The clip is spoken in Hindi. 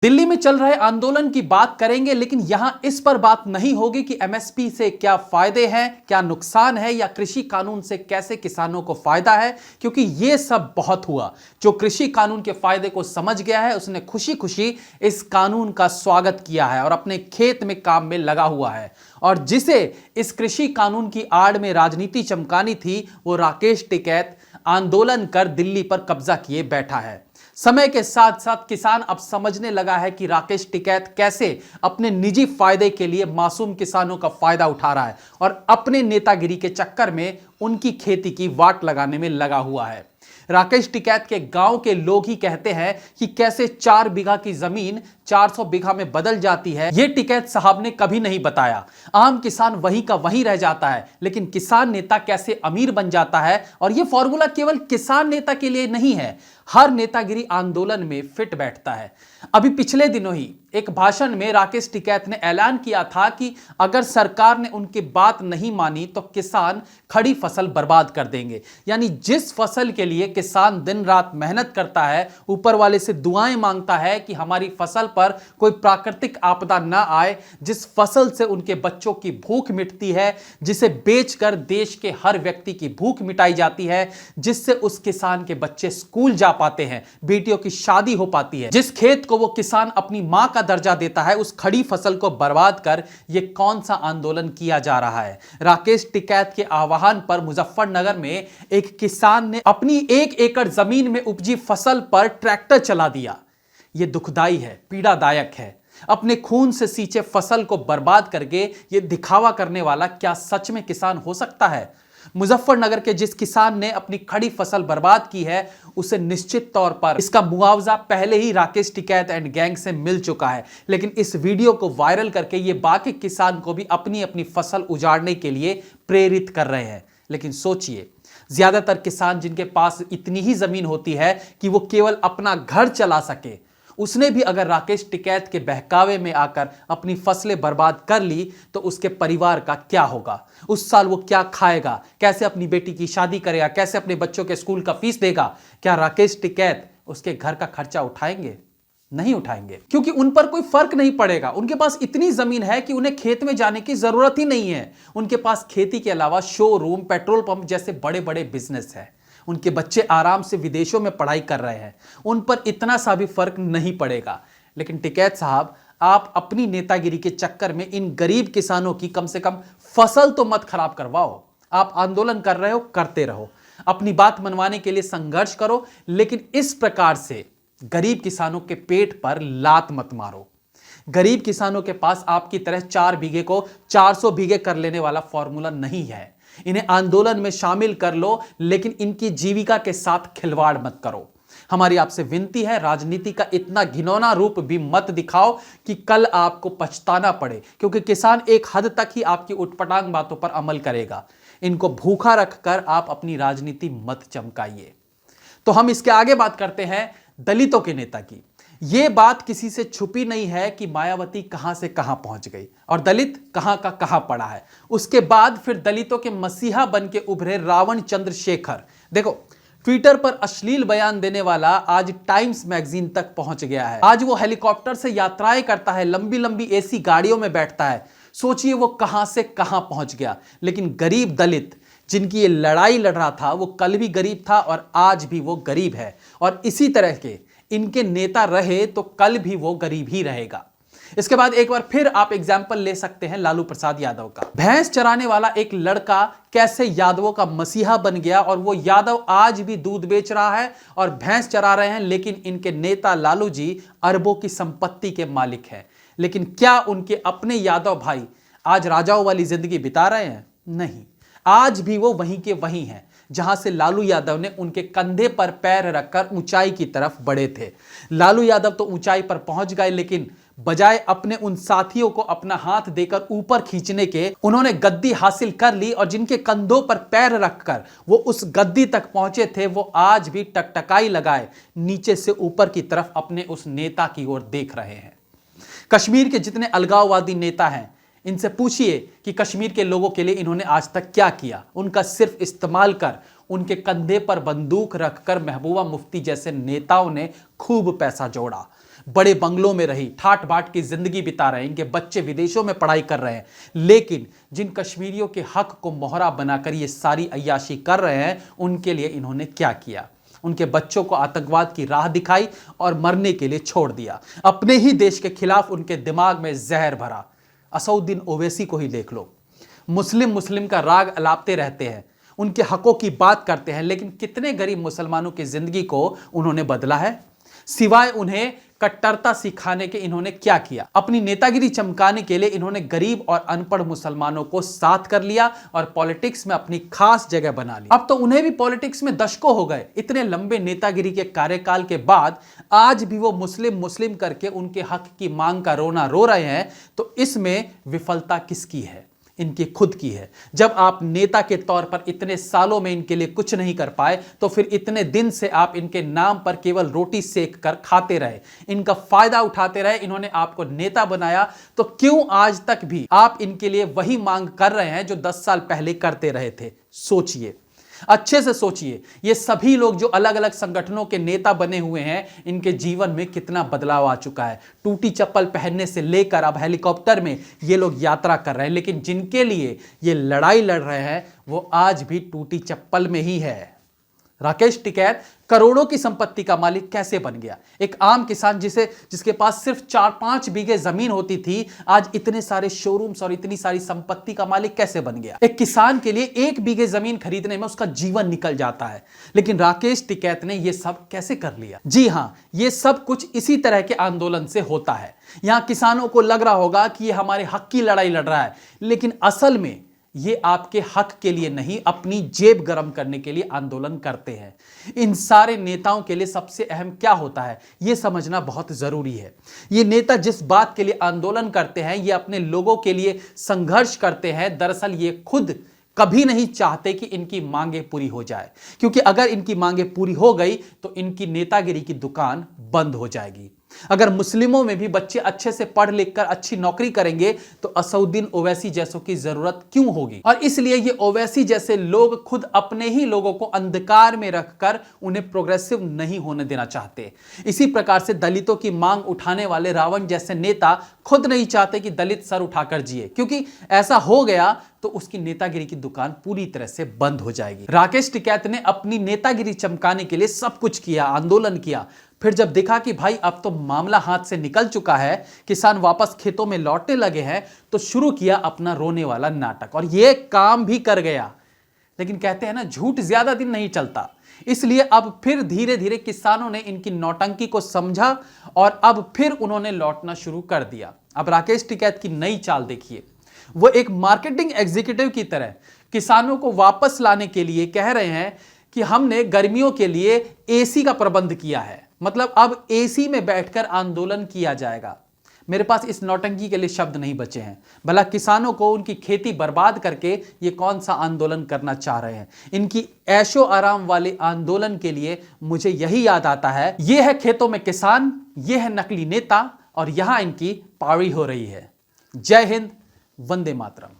दिल्ली में चल रहे आंदोलन की बात करेंगे, लेकिन यहां इस पर बात नहीं होगी कि एमएसपी से क्या फायदे हैं, क्या नुकसान है, या कृषि कानून से कैसे किसानों को फायदा है, क्योंकि यह सब बहुत हुआ। जो कृषि कानून के फायदे को समझ गया है उसने खुशी खुशी इस कानून का स्वागत किया है और अपने खेत में काम में लगा हुआ है। और जिसे इस कृषि कानून की आड़ में राजनीति चमकानी थी, वो राकेश टिकैत आंदोलन कर दिल्ली पर कब्जा किए बैठा है। समय के साथ साथ किसान अब समझने लगा है कि राकेश टिकैत कैसे अपने निजी फायदे के लिए मासूम किसानों का फायदा उठा रहा है और अपने नेतागिरी के चक्कर में उनकी खेती की वाट लगाने में लगा हुआ है। राकेश टिकैत के गांव के लोग ही कहते हैं कि कैसे 4 बीघा की जमीन 400 बीघा में बदल जाती है, यह टिकैत साहब ने कभी नहीं बताया। आम किसान वहीं का वहीं रह जाता है, लेकिन किसान नेता कैसे अमीर बन जाता है। और यह फॉर्मूला केवल किसान नेता के लिए नहीं है, हर नेतागिरी आंदोलन में फिट बैठता है। अभी पिछले दिनों ही एक भाषण में राकेश टिकैत ने ऐलान किया था कि अगर सरकार ने उनकी बात नहीं मानी तो किसान खड़ी फसल बर्बाद कर देंगे। यानी जिस फसल के लिए किसान दिन रात मेहनत करता है, ऊपर वाले से दुआएं मांगता है कि हमारी फसल पर कोई प्राकृतिक आपदा ना आए, जिस फसल से उनके बच्चों की भूख मिटती है, जिसे बेचकर देश के हर व्यक्ति की भूख मिटाई जाती है, जिससे उस किसान के बच्चे स्कूल जा पाते हैं, बेटियों की शादी हो पाती है, जिस खेत को वो किसान अपनी मां का दर्जा देता है, उस खड़ी फसल को बर्बाद कर ये कौन सा आंदोलन किया जा रहा है। राकेश टिकैत के आह्वान पर मुजफ्फरनगर में एक किसान ने अपनी 1 एकड़ जमीन में उपजी फसल पर ट्रैक्टर चला दिया। यह दुखदाई है, पीड़ादायक है। अपने खून से सींचे फसल को बर्बाद करके यह दिखावा करने वाला क्या सच में किसान हो सकता है? मुजफ्फरनगर के जिस किसान ने अपनी खड़ी फसल बर्बाद की है, उसे निश्चित तौर पर इसका मुआवजा पहले ही राकेश टिकैत एंड गैंग से मिल चुका है, लेकिन इस वीडियो को वायरल करके ये बाकी किसान को भी अपनी अपनी फसल उजाड़ने के लिए प्रेरित कर रहे हैं। लेकिन सोचिए, ज्यादातर किसान जिनके पास इतनी ही जमीन होती है कि वो केवल अपना घर चला सके, उसने भी अगर राकेश टिकैत के बहकावे में आकर अपनी फसलें बर्बाद कर ली तो उसके परिवार का क्या होगा? उस साल वो क्या खाएगा, कैसे अपनी बेटी की शादी करेगा, कैसे अपने बच्चों के स्कूल का फीस देगा? क्या राकेश टिकैत उसके घर का खर्चा उठाएंगे? नहीं उठाएंगे, क्योंकि उन पर कोई फर्क नहीं पड़ेगा। उनके पास इतनी जमीन है कि उन्हें खेत में जाने की जरूरत ही नहीं है। उनके पास खेती के अलावा शोरूम, पेट्रोल पंप जैसे बड़े बड़े बिजनेस है। उनके बच्चे आराम से विदेशों में पढ़ाई कर रहे हैं, उन पर इतना सा भी फर्क नहीं पड़ेगा। लेकिन टिकैत साहब, आप अपनी नेतागिरी के चक्कर में इन गरीब किसानों की कम से कम फसल तो मत खराब करवाओ। आप आंदोलन कर रहे हो, करते रहो, अपनी बात मनवाने के लिए संघर्ष करो, लेकिन इस प्रकार से गरीब किसानों के पेट पर लात मत मारो। गरीब किसानों के पास आपकी तरह 4 बीघे को 400 बीघे कर लेने वाला फॉर्मूला नहीं है। इन्हें आंदोलन में शामिल कर लो, लेकिन इनकी जीविका के साथ खिलवाड़ मत करो। हमारी आपसे विनती है, राजनीति का इतना घिनौना रूप भी मत दिखाओ कि कल आपको पछताना पड़े, क्योंकि किसान एक हद तक ही आपकी उटपटांग बातों पर अमल करेगा। इनको भूखा रखकर आप अपनी राजनीति मत चमकाइए। तो हम इसके आगे बात करते हैं दलितों के नेता की। यह बात किसी से छुपी नहीं है कि मायावती कहां से कहां पहुंच गई और दलित कहां का कहां पड़ा है। उसके बाद फिर दलितों के मसीहा बन के उभरे रावण चंद्रशेखर। देखो, ट्विटर पर अश्लील बयान देने वाला आज टाइम्स मैगजीन तक पहुंच गया है। आज वो हेलीकॉप्टर से यात्राएं करता है, लंबी लंबी एसी गाड़ियों में बैठता है। सोचिए वो कहां से कहां पहुंच गया। लेकिन गरीब दलित जिनकी ये लड़ाई लड़ रहा था, वो कल भी गरीब था और आज भी वो गरीब है। और इसी तरह के इनके नेता रहे तो कल भी वो गरीब ही रहेगा। इसके बाद एक बार फिर आप एग्जाम्पल ले सकते हैं लालू प्रसाद यादव का। भैंस चराने वाला एक लड़का कैसे यादवों का मसीहा बन गया, और वो यादव आज भी दूध बेच रहा है और भैंस चरा रहे हैं, लेकिन इनके नेता लालू जी अरबों की संपत्ति के मालिक हैं। लेकिन क्या उनके अपने यादव भाई आज राजाओं वाली जिंदगी बिता रहे हैं? नहीं, आज भी वो वहीं के वहीं हैं जहां से लालू यादव ने उनके कंधे पर पैर रखकर ऊंचाई की तरफ बढ़े थे। लालू यादव तो ऊंचाई पर पहुंच गए, लेकिन बजाय अपने उन साथियों को अपना हाथ देकर ऊपर खींचने के, उन्होंने गद्दी हासिल कर ली और जिनके कंधों पर पैर रखकर वो उस गद्दी तक पहुंचे थे, वो आज भी टकटकाई लगाए नीचे से ऊपर की तरफ अपने उस नेता की ओर देख रहे हैं। कश्मीर के जितने अलगाववादी नेता हैं, इनसे पूछिए कि कश्मीर के लोगों के लिए इन्होंने आज तक क्या किया। उनका सिर्फ इस्तेमाल कर, उनके कंधे पर बंदूक रखकर महबूबा मुफ्ती जैसे नेताओं ने खूब पैसा जोड़ा। बड़े बंगलों में रही ठाट बाट की जिंदगी बिता रहे हैं, इनके बच्चे विदेशों में पढ़ाई कर रहे हैं, लेकिन जिन कश्मीरियों के हक को मोहरा बनाकर ये सारी अय्याशी कर रहे हैं, उनके लिए इन्होंने क्या किया? उनके बच्चों को आतंकवाद की राह दिखाई और मरने के लिए छोड़ दिया। अपने ही देश के खिलाफ उनके दिमाग में जहर भरा। असउद्दीन ओवैसी को ही देख लो, मुस्लिम मुस्लिम का राग अलापते रहते हैं, उनके हकों की बात करते हैं, लेकिन कितने गरीब मुसलमानों की जिंदगी को उन्होंने बदला है? सिवाय उन्हें कट्टरता सिखाने के इन्होंने क्या किया? अपनी नेतागिरी चमकाने के लिए इन्होंने गरीब और अनपढ़ मुसलमानों को साथ कर लिया और पॉलिटिक्स में अपनी खास जगह बना ली। अब तो उन्हें भी पॉलिटिक्स में दशकों हो गए। इतने लंबे नेतागिरी के कार्यकाल के बाद आज भी वो मुस्लिम मुस्लिम करके उनके हक की मांग का रोना रो रहे हैं। तो इसमें विफलता किसकी है? इनकी खुद की है। जब आप नेता के तौर पर इतने सालों में इनके लिए कुछ नहीं कर पाए, तो फिर इतने दिन से आप इनके नाम पर केवल रोटी सेक कर खाते रहे, इनका फायदा उठाते रहे। इन्होंने आपको नेता बनाया, तो क्यों आज तक भी आप इनके लिए वही मांग कर रहे हैं जो 10 साल पहले करते रहे थे? सोचिए, अच्छे से सोचिए। ये सभी लोग जो अलग अलग संगठनों के नेता बने हुए हैं, इनके जीवन में कितना बदलाव आ चुका है। टूटी चप्पल पहनने से लेकर अब हेलीकॉप्टर में ये लोग यात्रा कर रहे हैं, लेकिन जिनके लिए ये लड़ाई लड़ रहे हैं वो आज भी टूटी चप्पल में ही है। राकेश टिकैत करोड़ों की संपत्ति का मालिक कैसे बन गया? एक आम किसान जिसके पास सिर्फ 4-5 बीघे जमीन होती थी, आज इतने सारे शोरूम्स और इतनी सारी संपत्ति का मालिक कैसे बन गया? एक किसान के लिए 1 बीघे जमीन खरीदने में उसका जीवन निकल जाता है, लेकिन राकेश टिकैत ने यह सब कैसे कर लिया? जी हां, यह सब कुछ इसी तरह के आंदोलन से होता है। यहां किसानों को लग रहा होगा कि यह हमारे हक की लड़ाई लड़ रहा है, लेकिन असल में ये आपके हक के लिए नहीं, अपनी जेब गर्म करने के लिए आंदोलन करते हैं। इन सारे नेताओं के लिए सबसे अहम क्या होता है, यह समझना बहुत जरूरी है। ये नेता जिस बात के लिए आंदोलन करते हैं, ये अपने लोगों के लिए संघर्ष करते हैं। दरअसल ये खुद कभी नहीं चाहते कि इनकी मांगे पूरी हो जाए, क्योंकि अगर इनकी मांगे पूरी हो गई तो इनकी नेतागिरी की दुकान बंद हो जाएगी। अगर मुस्लिमों में भी बच्चे अच्छे से पढ़ लिख कर अच्छी नौकरी करेंगे तो असउद्दीन ओवैसी जैसों की जरूरत क्यों होगी? और इसलिए ये ओवैसी जैसे लोग खुद अपने ही लोगों को अंधकार में रखकर उन्हें प्रोग्रेसिव नहीं होने देना चाहते। इसी प्रकार से दलितों की मांग उठाने वाले रावण जैसे नेता खुद नहीं चाहते कि दलित सर उठाकर जिए, क्योंकि ऐसा हो गया तो उसकी नेतागिरी की दुकान पूरी तरह से बंद हो जाएगी। राकेश टिकैत ने अपनी नेतागिरी चमकाने के लिए सब कुछ किया, आंदोलन किया। फिर जब देखा कि भाई अब तो मामला हाथ से निकल चुका है, किसान वापस खेतों में लौटने लगे हैं, तो शुरू किया अपना रोने वाला नाटक, और यह काम भी कर गया। लेकिन कहते हैं ना, झूठ ज्यादा दिन नहीं चलता। इसलिए अब फिर धीरे धीरे किसानों ने इनकी नौटंकी को समझा और अब फिर उन्होंने लौटना शुरू कर दिया। अब राकेश टिकैत की नई चाल देखिए। वो एक मार्केटिंग एग्जीक्यूटिव की तरह किसानों को वापस लाने के लिए कह रहे हैं कि हमने गर्मियों के लिए एसी का प्रबंध किया है, मतलब अब एसी में बैठकर आंदोलन किया जाएगा। मेरे पास इस नौटंकी के लिए शब्द नहीं बचे हैं। भला किसानों को उनकी खेती बर्बाद करके ये कौन सा आंदोलन करना चाह रहे हैं? इनकी ऐशो आराम वाले आंदोलन के लिए मुझे यही याद आता है, ये है खेतों में किसान, ये है नकली नेता, और यहां इनकी पारी हो रही है। जय हिंद, वंदे मातरम।